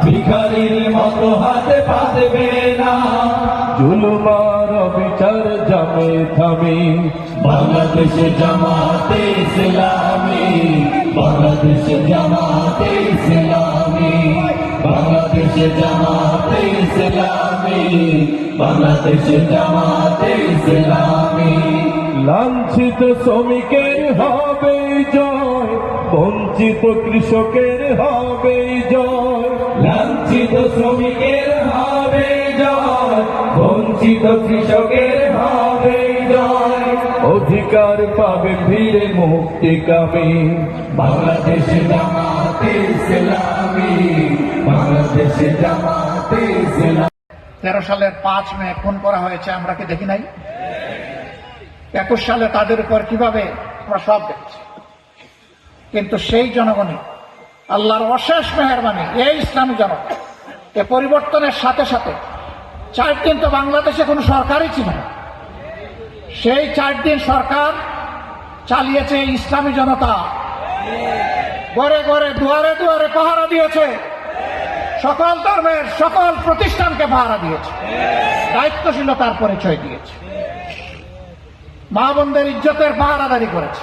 ভিখারির মতো হাতে পাতবে না, জুলুমার বিচার জামে থামে। বাংলাদেশে জামাতে ইসলামী, বাংলাদেশে জামাতে ইসলামী, বাংলাদেশে জামাতে ইসলামী, বাংলাদেশে জামাতে ইসলামী। লাঞ্ছিত শ্রমিকের হবে জয়, বঞ্চিত কৃষকের হবে জয়। লাঞ্ছিত শ্রমিকের হবে জয়, বঞ্চিত কৃষকের হবে জয়। অধিকার পাবে ফিরে মুক্তি কামে, বাংলাদেশে জামাতে ইসলামী, বাংলাদেশে জামাতে ইসলামী। 13 সালের 5 মে খুন করা হয়েছে, আমরা কি দেখি নাই? 21 সালে তাদের উপর কিভাবে আমরা সব দেখছি। কিন্তু সেই জনগণই আল্লাহর অশেষ মেহেরবানি, এই ইসলামী জনগণ এ পরিবর্তনের সাথে সাথে 4 দিন তো বাংলাদেশে কোনো সরকারই ছিল না। সেই 4 দিন সরকার চালিয়েছে ইসলামী জনতা, ঘরে ঘরে দুয়ারে দুয়ারে পাহারা দিয়েছে, সকল ধর্মের সকল প্রতিষ্ঠানকে পাহারা দিয়েছে, দায়িত্বশীলতার পরিচয় দিয়েছে, মা বোনদের ইজ্জতের পাহারাদারি করেছে।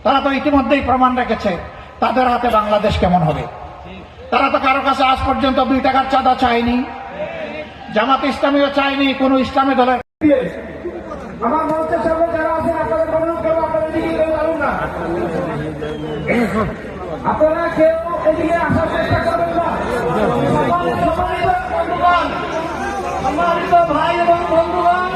তারা তো ইতিমধ্যেই প্রমাণ রেখেছে তাদের হাতে বাংলাদেশ কেমন হবে। তারা তো কারো কাছে আজ পর্যন্ত 2 টাকার চাঁদা চায়নি, জামাত ইসলামীও চায়নি, কোন ইসলামী দলের। আমার মঞ্চের সামনে যারা আছেন আপনাদের কোনো কেউ আপনাদের দিকে কেউ যাবেন না, আপনারা কেউ এদিকে আসার চেষ্টা করবেন না। সম্মানিত বন্ধুগণ, সম্মানিত ভাই এবং বন্ধুগণ,